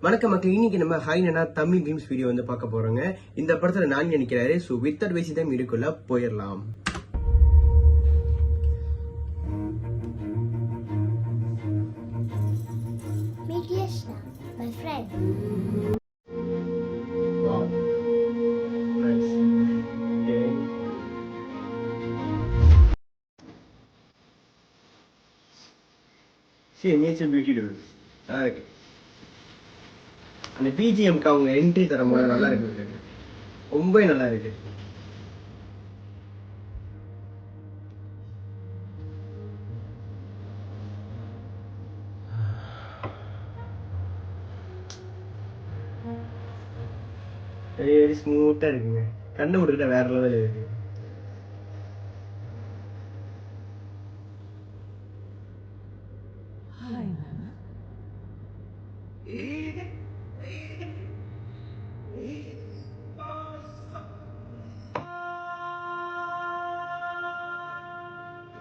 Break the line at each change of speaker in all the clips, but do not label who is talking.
வணக்கம் மக்கள், இன்னைக்கு நம்ம ஹைனா தமிழ் மீம்ஸ் வீடியோ வந்து பார்க்க போறோங்க. இந்த படத்துல நான் நினைக்கிறாரு. சோ வித்தர் பேசி தான் வீடியோக்குள்ள போயிடலாம்.
My friend.
Wow. Nice. Okay. See, nature beauty dude. Okay. அந்த பிஜிஎம்க்கு அவங்க என்ட்ரி தரும்போது நல்லா இருக்கு, ரொம்ப நல்லா இருக்கு. வெரி ஸ்மூத்தா இருக்குங்க, கண்ணு விட்டுக்கிட்ட வேற லெவல் இருக்கு.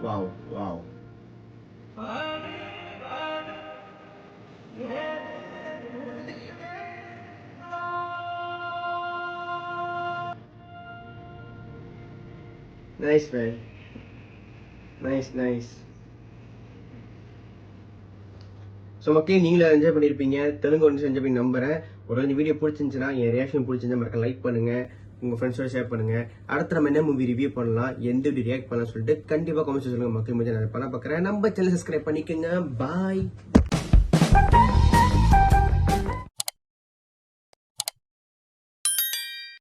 Wow, wow. Nice man. Nice. So மக்களே, நீங்களும் என்ஜாய் பண்ணியிருப்பீங்க. தெலுங்கு ஒன்று என்ஜாய் பண்ணி நம்புறேன். ஒரு இந்த வீடியோ பிடிச்சிருந்துச்சுன்னா என் ரியாக்ஷன் பிடிச்சிருந்தா மறக்க லைக் பண்ணுங்க, உங்க ஃப்ரெண்ட்ஸோட ஷேர் பண்ணுங்க. அடுத்த நம்ம என்ன மூவி ரிவ்யூ பண்ணலாம், எந்த வீடியோ ரியாக்ட் பண்ணலாம் சொல்லிட்டு கண்டிப்பா கமெண்ட்ஸ் சொல்லுங்க மக்கள். முடிஞ்ச நான் பண்ண பார்க்குறேன். நம்ம சேனல் சப்ஸ்கிரைப் பண்ணிக்கோங்க. பாய்.